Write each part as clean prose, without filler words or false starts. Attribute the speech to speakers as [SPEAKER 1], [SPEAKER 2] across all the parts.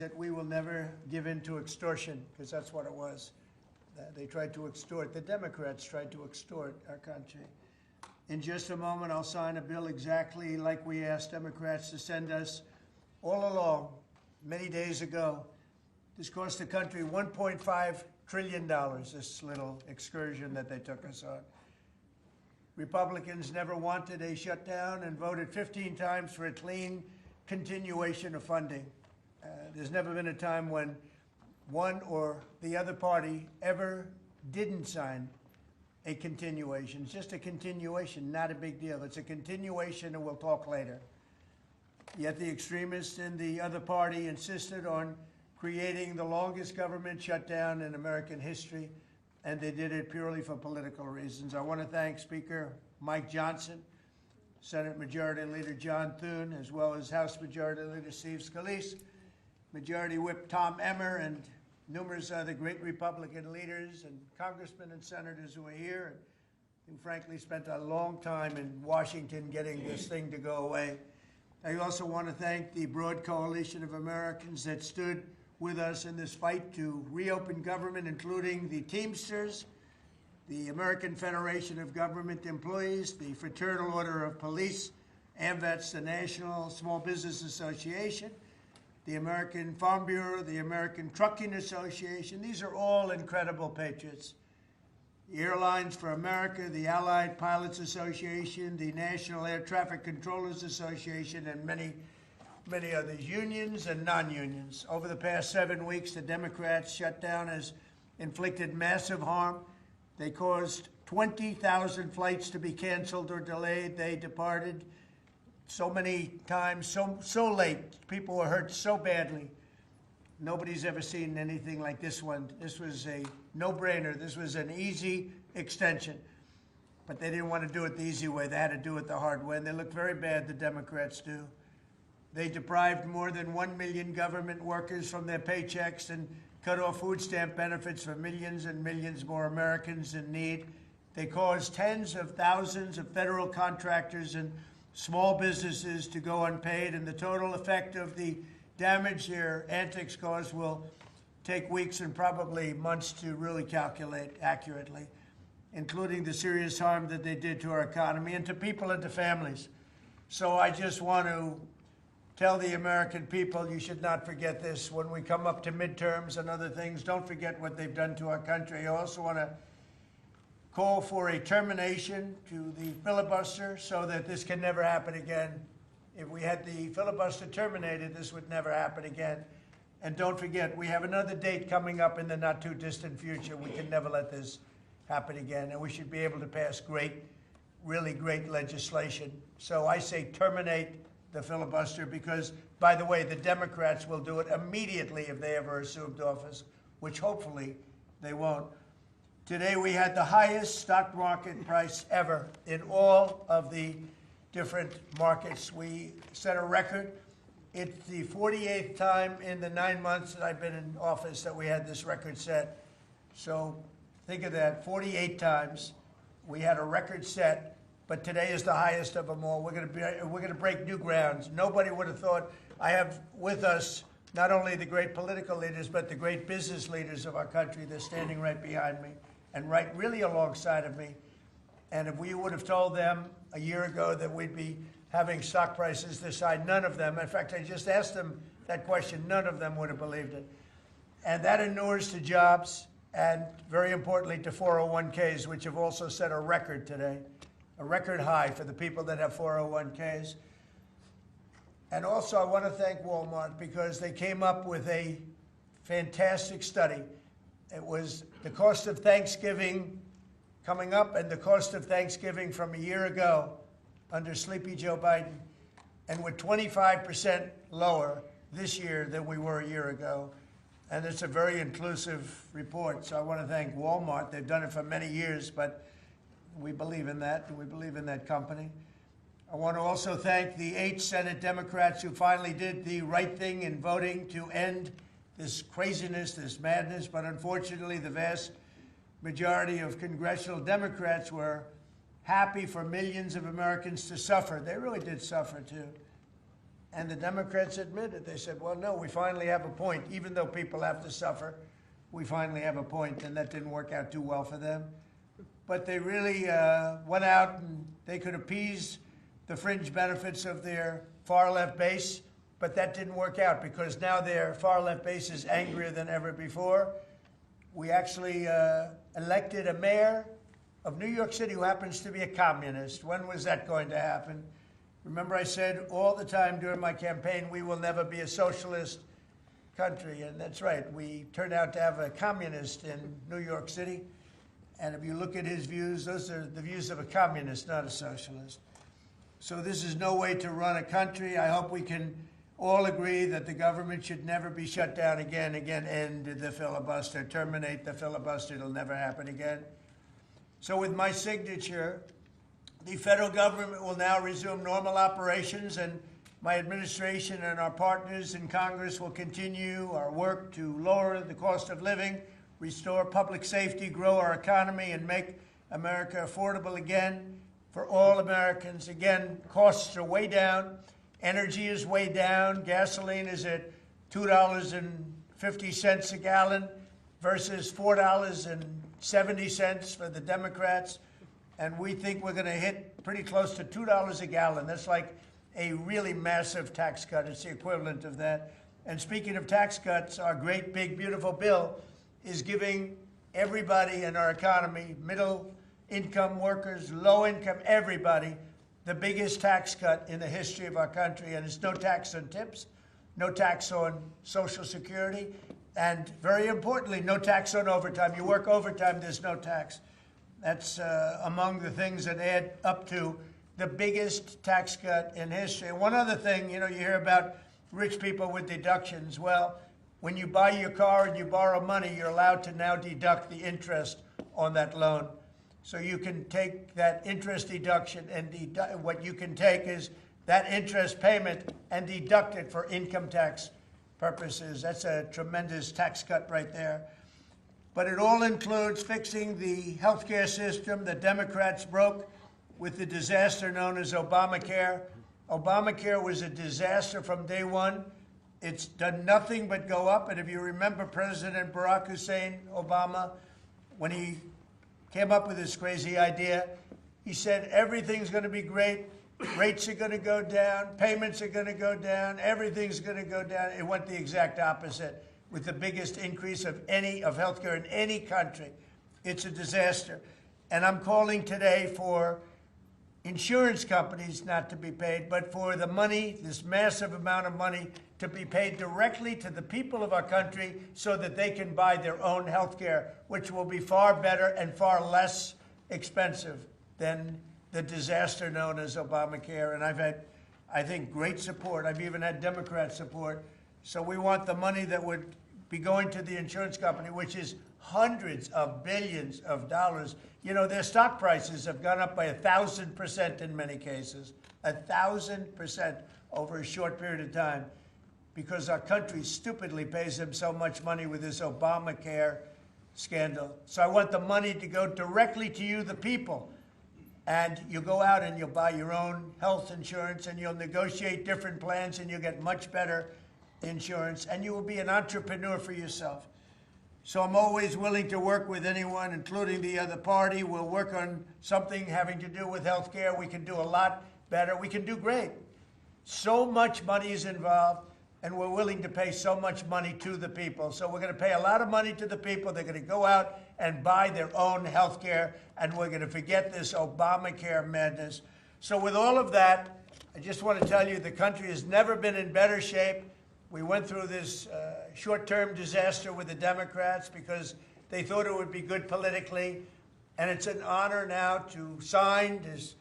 [SPEAKER 1] that we will never give in to extortion, because that's what it was. They tried to extort, the Democrats tried to extort our country. In just a moment, I'll sign a bill exactly like we asked Democrats to send us all along, many days ago. This cost the country $1.5 trillion, this little excursion that they took us on. Republicans never wanted a shutdown and voted 15 times for a clean continuation of funding. There's never been a time when one or the other party ever didn't sign a continuation. It's just a continuation, not a big deal. It's a continuation, and we'll talk later. Yet the extremists in the other party insisted on creating the longest government shutdown in American history, and they did it purely for political reasons. I want to thank Speaker Mike Johnson, Senate Majority Leader John Thune, as well as House Majority Leader Steve Scalise, Majority Whip Tom Emmer, and numerous other great Republican leaders and congressmen and senators who are here and who frankly spent a long time in Washington getting this thing to go away. I also want to thank the broad coalition of Americans that stood with us in this fight to reopen government, including the Teamsters, the American Federation of Government Employees, the Fraternal Order of Police, AMVETS, the National Small Business Association, the American Farm Bureau, the American Trucking Association. These are all incredible patriots. The Airlines for America, the Allied Pilots Association, the National Air Traffic Controllers Association, and many others, unions and non-unions. Over the past 7 weeks, the Democrats' shutdown has inflicted massive harm. They caused 20,000 flights to be canceled or delayed. They departed so many times, so late. People were hurt so badly. Nobody's ever seen anything like this one. This was a no-brainer. This was an easy extension. But they didn't want to do it the easy way. They had to do it the hard way. And they look very bad, the Democrats do. They deprived more than 1 million government workers from their paychecks and cut off food stamp benefits for millions and millions more Americans in need. They caused tens of thousands of federal contractors and small businesses to go unpaid, and the total effect of the damage their antics caused will take weeks and probably months to really calculate accurately, including the serious harm that they did to our economy and to people and to families. So I just want to tell the American people, you should not forget this. When we come up to midterms and other things, don't forget what they've done to our country. I also want to call for a termination to the filibuster so that this can never happen again. If we had the filibuster terminated, this would never happen again. And don't forget, we have another date coming up in the not too distant future. We can never let this happen again. And we should be able to pass great, really great legislation. So I say terminate the filibuster because, by the way, the Democrats will do it immediately if they ever assumed office, which hopefully they won't. Today we had the highest stock market price ever in all of the different markets. We set a record. It's the 48th time in the 9 months that I've been in office that we had this record set. So think of that, 48 times we had a record set, but today is the highest of them all. We're going to break new grounds. Nobody would have thought. I have with us not only the great political leaders, but the great business leaders of our country. They're standing right behind me and right really alongside of me. And if we would have told them a year ago that we'd be having stock prices this high, none of them, in fact, I just asked them that question, none of them would have believed it. And that inures to jobs and, very importantly, to 401ks, which have also set a record today, a record high for the people that have 401ks. And also, I want to thank Walmart because they came up with a fantastic study. It was the cost of Thanksgiving coming up and the cost of Thanksgiving from a year ago under Sleepy Joe Biden, and we're 25% lower this year than we were a year ago. And it's a very inclusive report, so I want to thank Walmart. They've done it for many years, but we believe in that, and we believe in that company. I want to also thank the 8 Senate Democrats who finally did the right thing in voting to end this craziness, this madness, but unfortunately the vast majority of congressional Democrats were happy for millions of Americans to suffer. They really did suffer, too. And the Democrats admitted, they said, well, no, we finally have a point. Even though people have to suffer, we finally have a point, and that didn't work out too well for them. But they really went out and they could appease the fringe benefits of their far-left base, but that didn't work out because now their far-left base is angrier than ever before. We actually elected a mayor of New York City who happens to be a communist. When was that going to happen? Remember, I said all the time during my campaign, we will never be a socialist country, and that's right. We turned out to have a communist in New York City, and if you look at his views, those are the views of a communist, not a socialist. So this is no way to run a country. I hope we can all agree that the government should never be shut down again, end the filibuster, terminate the filibuster. It'll never happen again. So with my signature, the federal government will now resume normal operations, and my administration and our partners in Congress will continue our work to lower the cost of living, restore public safety, grow our economy, and make America affordable again for all Americans. Again, costs are way down. Energy is way down. Gasoline is at $2.50 a gallon versus $4.70 for the Democrats. And we think we're going to hit pretty close to $2 a gallon. That's like a really massive tax cut. It's the equivalent of that. And speaking of tax cuts, our great, big, beautiful bill is giving everybody in our economy, middle-income workers, low-income, everybody, the biggest tax cut in the history of our country. And it's no tax on tips, no tax on Social Security, and very importantly, no tax on overtime. You work overtime, there's no tax. That's among the things that add up to the biggest tax cut in history. And one other thing, you hear about rich people with deductions. Well, when you buy your car and you borrow money, you're allowed to now deduct the interest on that loan. So you can take that interest deduction and what you can take is that interest payment and deduct it for income tax purposes. That's a tremendous tax cut right there. But it all includes fixing the healthcare system that Democrats broke with the disaster known as Obamacare. Obamacare was a disaster from day one. It's done nothing but go up. And if you remember President Barack Hussein Obama, when he came up with this crazy idea, he said everything's going to be great. Rates are going to go down. Payments are going to go down. Everything's going to go down. It went the exact opposite, with the biggest increase of healthcare in any country. It's a disaster. And I'm calling today for insurance companies not to be paid, but for the money, this massive amount of money, to be paid directly to the people of our country so that they can buy their own health care, which will be far better and far less expensive than the disaster known as Obamacare. And I've had, I think, great support. I've even had Democrat support. So we want the money that would be going to the insurance company, which is hundreds of billions of dollars. Their stock prices have gone up by 1,000% in many cases, 1,000% over a short period of time, because our country stupidly pays them so much money with this Obamacare scandal. So I want the money to go directly to you, the people. And you'll go out and you'll buy your own health insurance and you'll negotiate different plans and you'll get much better insurance, and you will be an entrepreneur for yourself. So I'm always willing to work with anyone, including the other party. We'll work on something having to do with health care. We can do a lot better. We can do great. So much money is involved, and we're willing to pay so much money to the people. So we're going to pay a lot of money to the people. They're going to go out and buy their own health care, and we're going to forget this Obamacare madness. So with all of that, I just want to tell you the country has never been in better shape. We went through this short-term disaster with the Democrats because they thought it would be good politically. And it's an honor now to sign this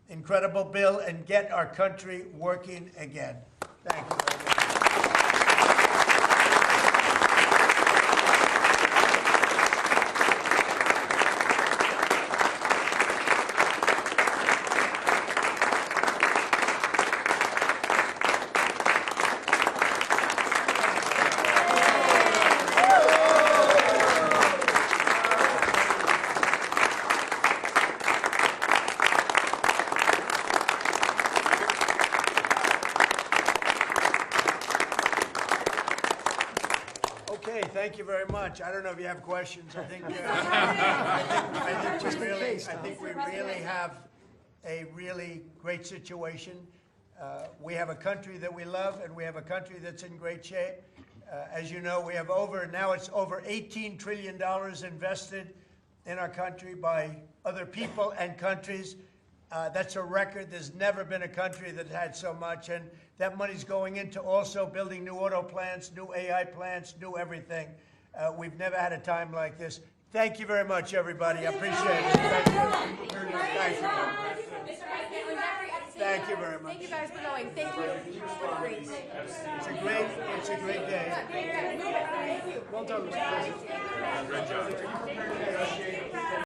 [SPEAKER 1] incredible bill and get our country working again. Thank you very much. Okay, thank you very much. I don't know if you have questions. I think we really have a really great situation. We have a country that we love, and we have a country that's in great shape. As you know, we have now it's over $18 trillion invested in our country by other people and countries. That's a record. There's never been a country that had so much, and that money's going into also building new auto plants, new AI plants, new everything. We've never had a time like this. Thank you very much, everybody. I appreciate it. Thank you. Thank you. Thank you very much.
[SPEAKER 2] Thank you guys for going. Thank you.
[SPEAKER 1] It's a great day.
[SPEAKER 2] Well done, Mr. President.
[SPEAKER 3] Great job.